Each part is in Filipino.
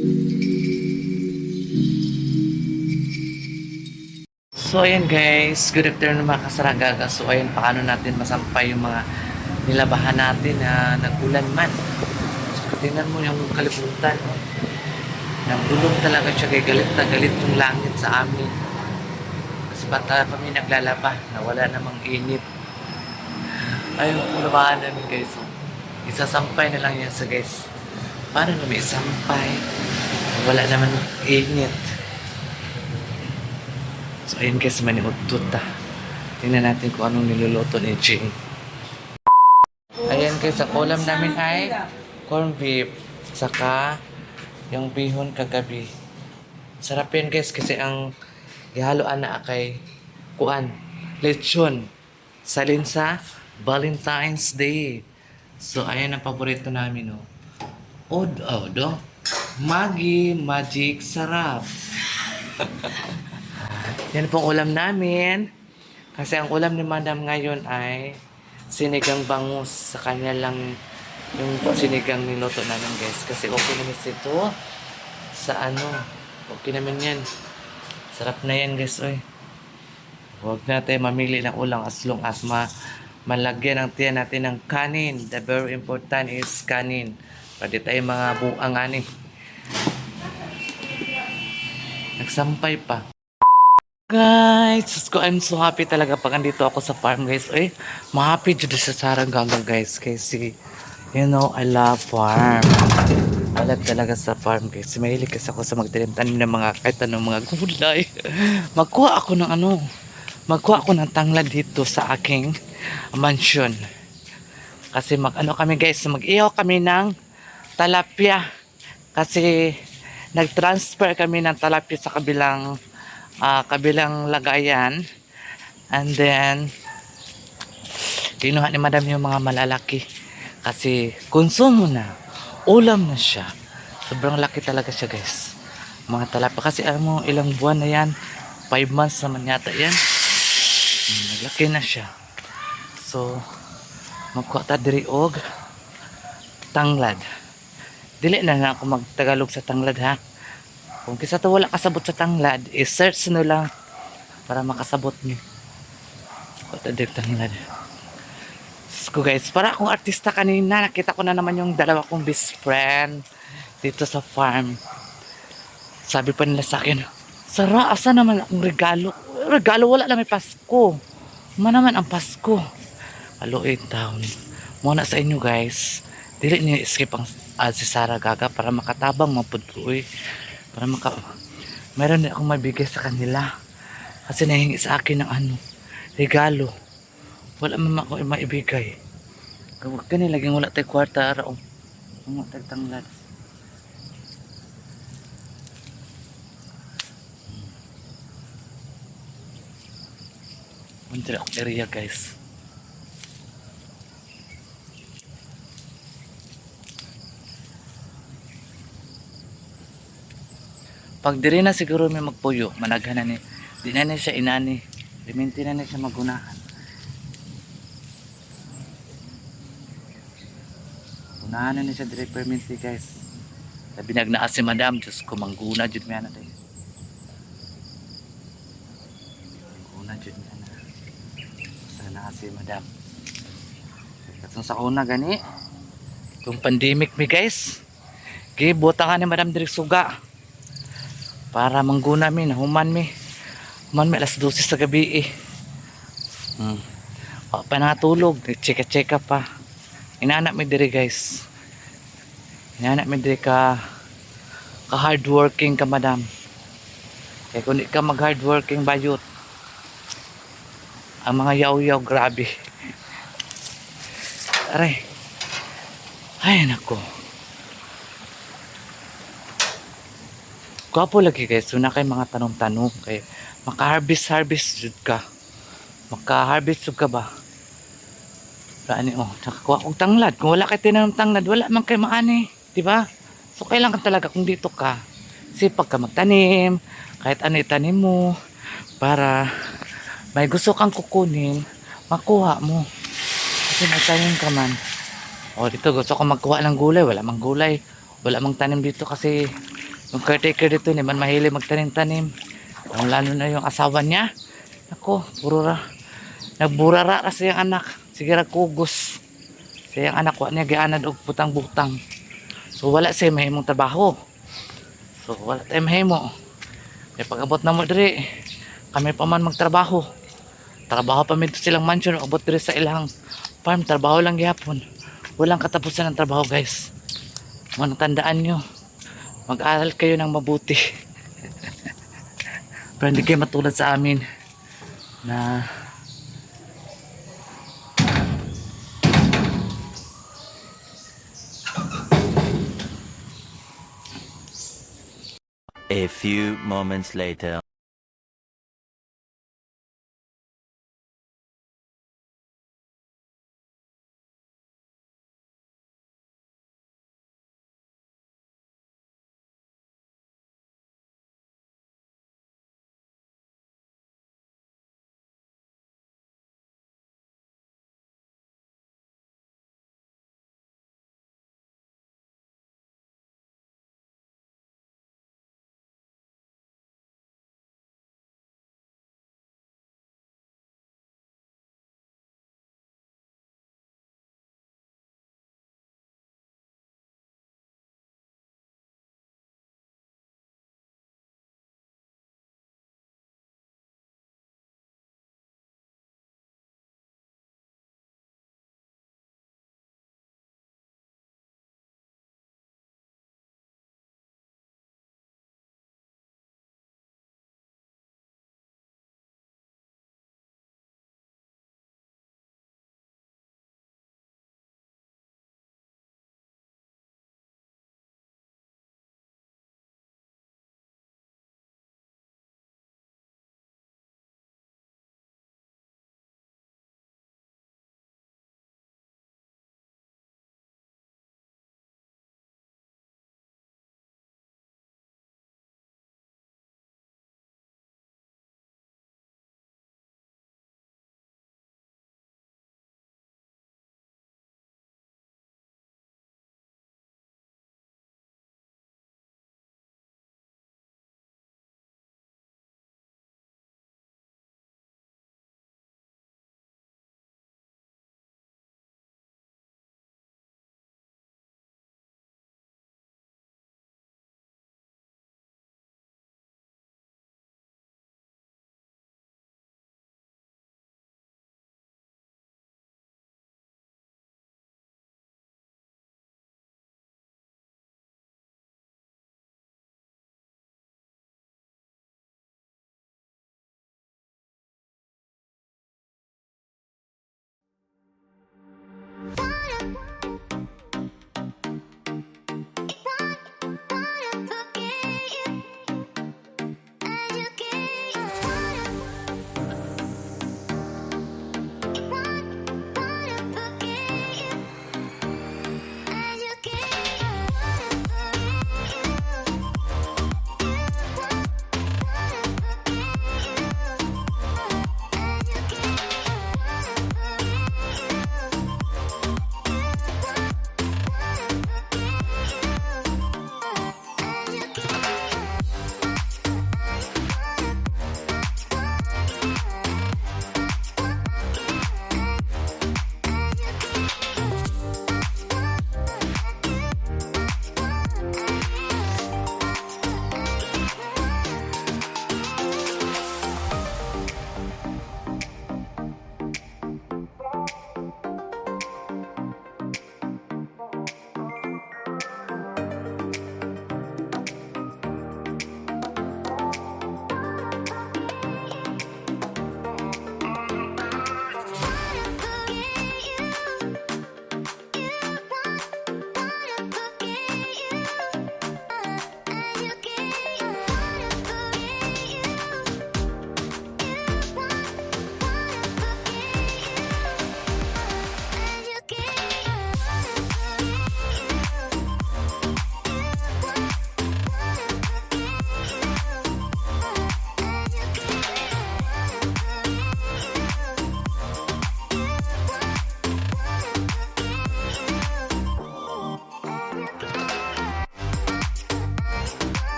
So ayan guys, good afternoon mga kasaragaga. So ayan, paano natin masampay yung mga nilabahan natin na nagulan man. So tingnan mo yung kalibutan. No? Nagdulog talaga siya, kay galit na galit yung langit sa amin. Kasi bata kami naglalaba, na wala namang init. Ayun po labahan namin guys. So, isasampay na lang yan sa guys. Paano namin isampay? Wala naman init. So ayun guys, maniudtot ta. Tingnan natin kung anong niluluto ni Jing. Ayan guys, ang ulam namin ay corn beef. Saka yung bihon kagabi. Sarap yan guys kasi ang ihaloan na kay kuan. Lechon. Salin sa Valentine's Day. So ayan ang paborito namin oh. Odo. Maggi, magic, sarap. Yan pong ulam namin. Kasi ang ulam ni Madam ngayon ay sinigang bangus. Sa kanya lang yung sinigang niluto namin guys. Kasi okay naman ito sa ano. Okay naman yan. Sarap na yan guys. Oy. Huwag natin mamili ng ulam as long as malagyan ang tiyan natin ng kanin. The very important is kanin. Pwede tayo mga buang ani. Nagsampay pa. Guys, I'm so happy talaga pag andito ako sa farm guys. Eh, ma-happy dito sa Saranggaga guys. Kasi, you know, I love farm. I love talaga sa farm guys. Mahilig kasi ako sa magtanim-tanim ng mga kahit anong mga gulay. Magkuha ako ng tanglad dito sa aking mansion. Kasi kami guys, mag-ihaw kami ng talapia. Kasi, nag-transfer kami ng talapia sa kabilang lagayan, and then kinuha ni Madam yung mga malalaki kasi konsumo na, ulam na siya. Sobrang laki talaga siya guys, mga talapia. Kasi alam mo ilang buwan na yan, 5 months naman yata yan. Naglaki na siya. So magkuha ta diri og tanglad. Dili na ako magtagalog sa tanglad ha. Kung kisa to wala kasabot sa tanglad, i-search no lang para makasabot niyo. Patadik tanglad. So guys, para akong artista kanina, nakita ko na naman yung dalawa kong best friend dito sa farm. Sabi pa nila sa akin, Sara, asa naman akong regalo? Regalo, wala lang may Pasko. Naman ang Pasko. Haluin town. Muna sa inyo guys. Dili niyo skip ang si Saranggaga para makatabang mapud ko eh. Para meron din akong mabigay sa kanila kasi nahingi sa akin ng regalo. Wala man ako maibigay. Huwag ka laging wala tayo kwarta araw. Wala tayo tanglad. Punta akong area guys. Pag diri na siguro may magpuyo, managhan na ni. Di na siya inani. Liminti na siya magunahan. Gunahan na siya direct perminti guys. Sabi nagnaas si Madam, Diyos ko mangguna jud mi ana day. Mangguna jud mi ana. Sana si Madam. Katong sa una gani. Itong pandemic mi guys. Gibutangan ni Madam direct suga. Para mangguna mi, nahuman mi. Human mi alas 12 sa gabi eh. Pa natulog, cheka-cheka pa. Inanak mi diri guys. Inanak mi diri ka hardworking ka Madam. Kaya kung di ka mag hardworking bayot, ang mga yaw-yaw grabe. Aray. Ay nako. Gwapo lagi guys, una kay mga tanong-tanong kay maka-harvest jud ka. Maka-harvest jud ka ba? Kaani nakakuha og tanglad. Kung wala kay tinanong tanglad, wala man kay maani, di ba? So kailangan talaga kung dito ka, sipag ka magtanim, kahit ano itanim mo para may gusto kang kukunin, makuha mo. Kasi magtanim ka man. O dito gusto ko magkuha ng gulay, wala mang gulay. Wala mang tanim dito kasi Yung caretaker dito ni man mahilig magtanim-tanim. Lalo na yung asawa niya. Ako, puro ra. Nagburara ra siyang anak. Sige ra kugos. Siyang anak wa niya gianad og butang-butang. So wala siya mahimong trabaho. So wala tayo mahimo. Kaya pag-abot na mo diri, kami pa man magtrabaho. Trabaho pa dito silang mansion, abot diri sa ilang farm, trabaho lang gyapon. Walang katapusan ng trabaho, guys. Mga tandaan nyo, mag-aral kayo ng mabuti. Pero hindi kayo matulad sa amin na A few moments later.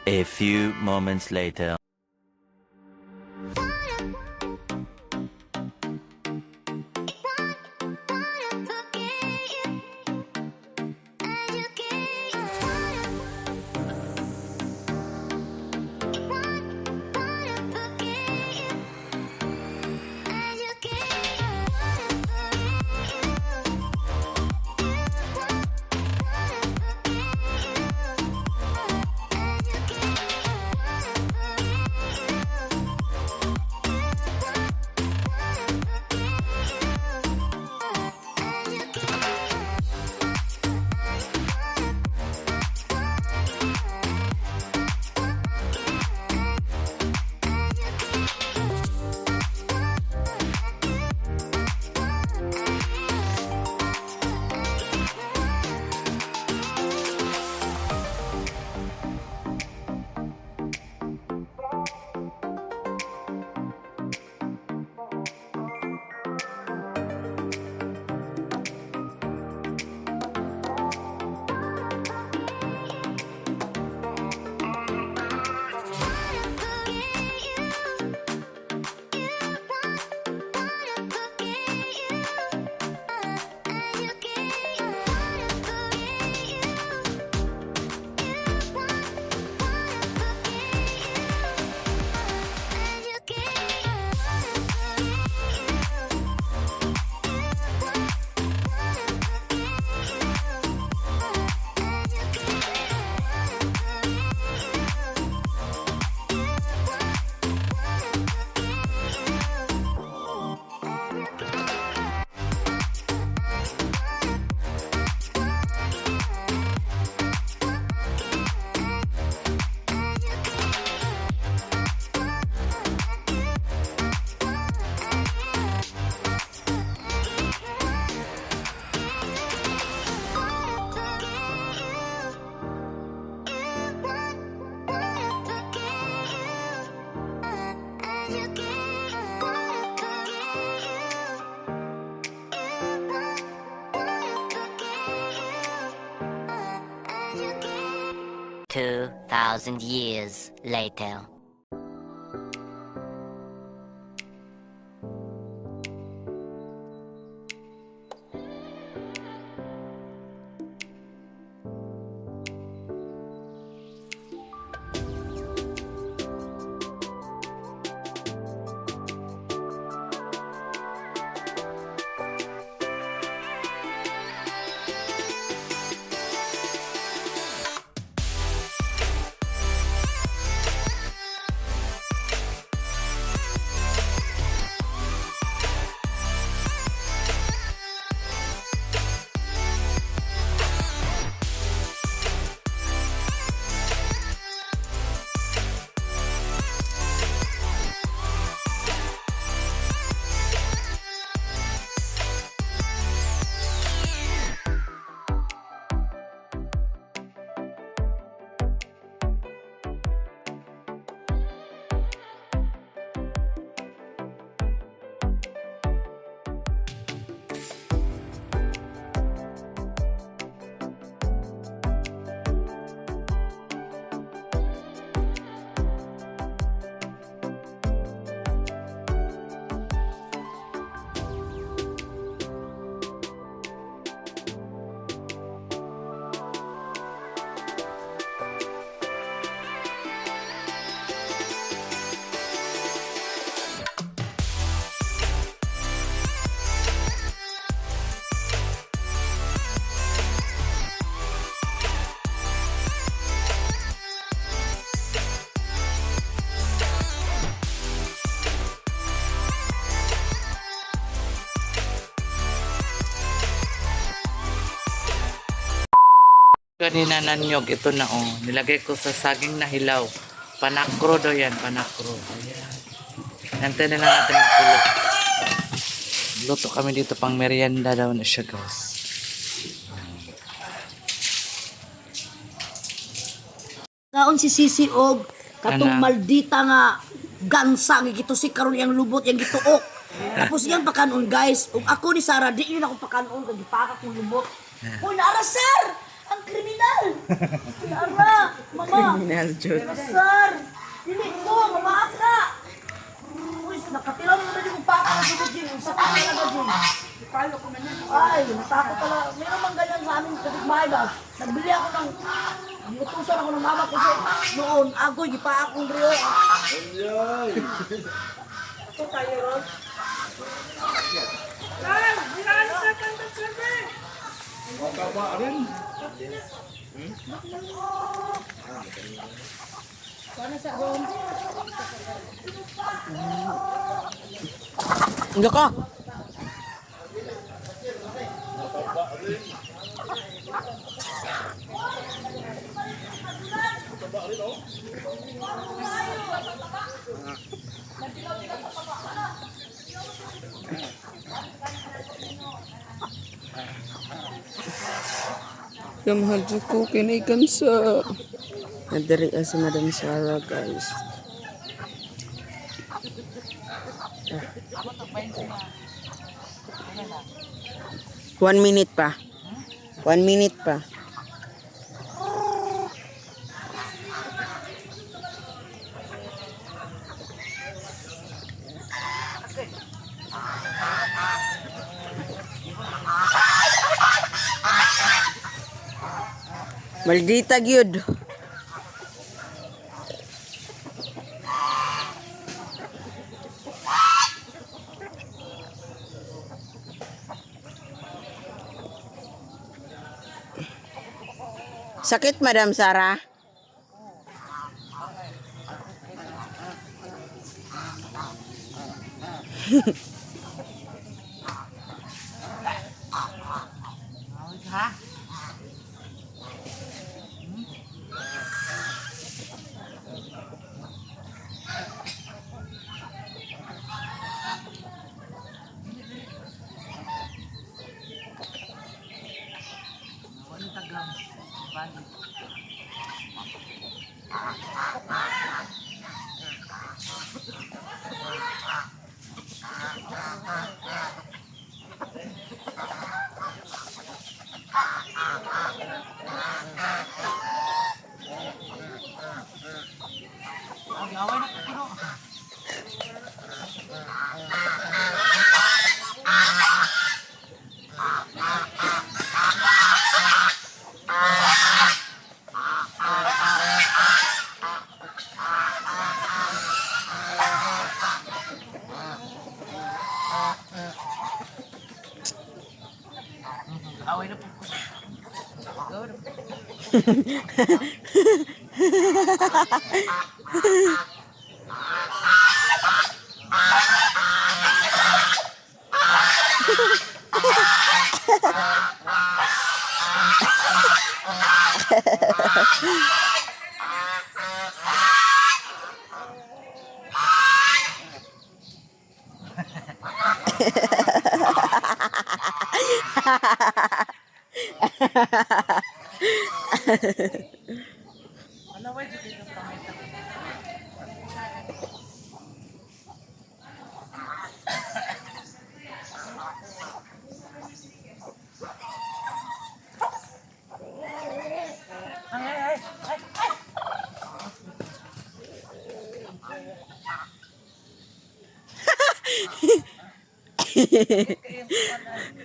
A few moments later. Two thousand years later. Kanina nanyog, ito na oh. Nilagay ko sa saging na hilaw. Panakro daw yan, panakro. Ayan. Nantayin na lang natin magkulo. Luto kami dito pang merienda daw na siya guys. Kaon si Sisi og katong Ana. maldita nga gansa nga gito si karon yang lubot yang gituok. Tapos yan pakanon guys. Ug ako ni Sarah di yun ako pakanon kag gipaka kong lubot. Uy naara sir. ang kriminal. Yara, mama. Criminal Jud. Sir, dili ko, mamaak na. Uy, nakatiraw mo na yung papa ko dito, Jing. Sa papa talaga, Jing. Ay, natakot talaga. Meron mang ganyan sa amin sa tikbahay ba? Nagbili ako ng, inutusan ako ng mama ko sa noon. Agoy, di pa akong brio. Ito tayo, Ron. Enggak ka. Kamahal ko kinaikan sa nadari si Madam Sarah, guys. 1 minute pa. 1 minute pa. Maldita gyud. Sakit, Madam Sarah?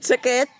Sakit?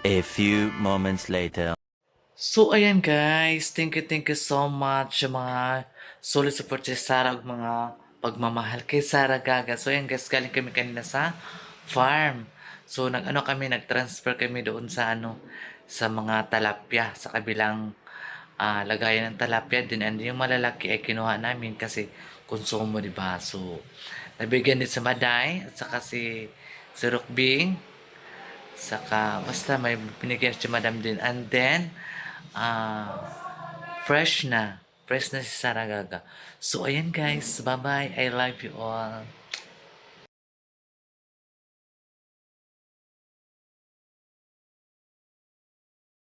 A few moments later. So, ayan guys. Thank you so much sa mga solid support sa Sarah ug mga pagmamahal kay Sarah Gaga. So, ayan guys, galing kami kanina sa farm. So, nag-transfer kami doon sa sa mga talapya, sa kabilang lagayan ng talapya din. And yung malalaki ay kinuha namin kasi konsumo, di ba? So, nabigyan din sa Maday at saka si Rukbing. Saka, basta may binigyan si Madam din. And then, fresh na. Fresh na si Sarah Gaga. So, ayan guys. Bye-bye. I love you all.